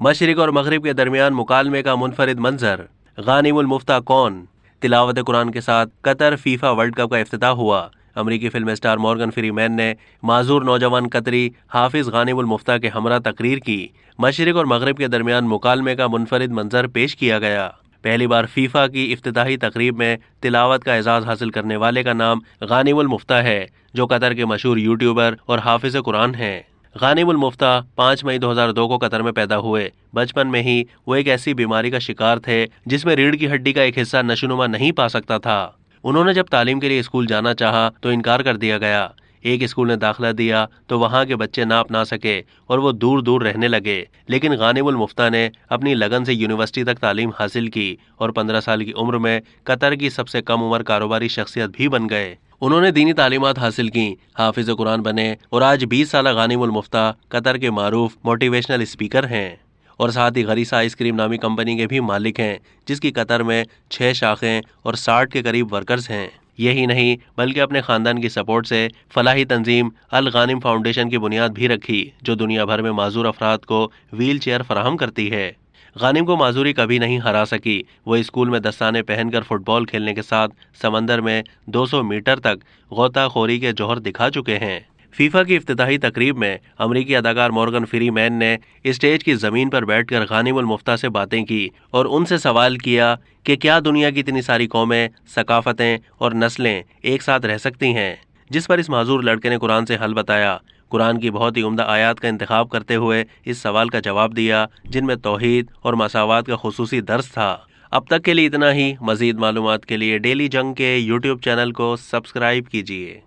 مشرق اور مغرب کے درمیان مکالمے کا منفرد منظر، غانم المفتہ کون؟ تلاوت قرآن کے ساتھ قطر فیفا ورلڈ کپ کا افتتاح ہوا۔ امریکی فلم اسٹار مورگن فری مین نے معذور نوجوان قطری حافظ غانم المفتہ کے ہمراہ تقریر کی۔ مشرق اور مغرب کے درمیان مکالمے کا منفرد منظر پیش کیا گیا۔ پہلی بار فیفا کی افتتاحی تقریب میں تلاوت کا اعزاز حاصل کرنے والے کا نام غانم المفتہ ہے، جو قطر کے مشہور یوٹیوبر اور حافظ قرآن ہیں۔ غانم المفتہ 5 مئی 2002 کو قطر میں پیدا ہوئے۔ بچپن میں ہی وہ ایک ایسی بیماری کا شکار تھے جس میں ریڑھ کی ہڈی کا ایک حصہ نشوونما نہیں پا سکتا تھا۔ انہوں نے جب تعلیم کے لیے اسکول جانا چاہا تو انکار کر دیا گیا۔ ایک اسکول نے داخلہ دیا تو وہاں کے بچے نہ اپنا سکے اور وہ دور دور رہنے لگے، لیکن غانم المفتہ نے اپنی لگن سے یونیورسٹی تک تعلیم حاصل کی اور 15 سال کی عمر میں قطر کی سب سے کم عمر کاروباری شخصیت بھی بن گئے۔ انہوں نے دینی تعلیمات حاصل کیں، حافظ قرآن بنے اور آج 20 سالہ غانم المفتہ قطر کے معروف موٹیویشنل اسپیکر ہیں اور ساتھ ہی غریسہ آئس کریم نامی کمپنی کے بھی مالک ہیں، جس کی قطر میں 6 شاخیں اور 60 کے قریب ورکرز ہیں۔ یہی نہیں بلکہ اپنے خاندان کی سپورٹ سے فلاحی تنظیم الغانم فاؤنڈیشن کی بنیاد بھی رکھی، جو دنیا بھر میں معذور افراد کو ویل چیئر فراہم کرتی ہے۔ غانم کو معذوری کبھی نہیں ہرا سکی۔ وہ اسکول میں دستانے پہن کر فٹ بال کھیلنے کے ساتھ سمندر میں 200 میٹر تک غوطہ خوری کے جوہر دکھا چکے ہیں۔ فیفا کی افتتاحی تقریب میں امریکی اداکار مورگن فری مین نے اسٹیج کی زمین پر بیٹھ کر غانم المفتہ سے باتیں کی اور ان سے سوال کیا کہ کیا دنیا کی اتنی ساری قومیں، ثقافتیں اور نسلیں ایک ساتھ رہ سکتی ہیں، جس پر اس معذور لڑکے نے قرآن سے حل بتایا۔ قرآن کی بہت ہی عمدہ آیات کا انتخاب کرتے ہوئے اس سوال کا جواب دیا، جن میں توحید اور مساوات کا خصوصی درس تھا۔ اب تک کے لیے اتنا ہی۔ مزید معلومات کے لیے ڈیلی جنگ کے یوٹیوب چینل کو سبسکرائب کیجیے۔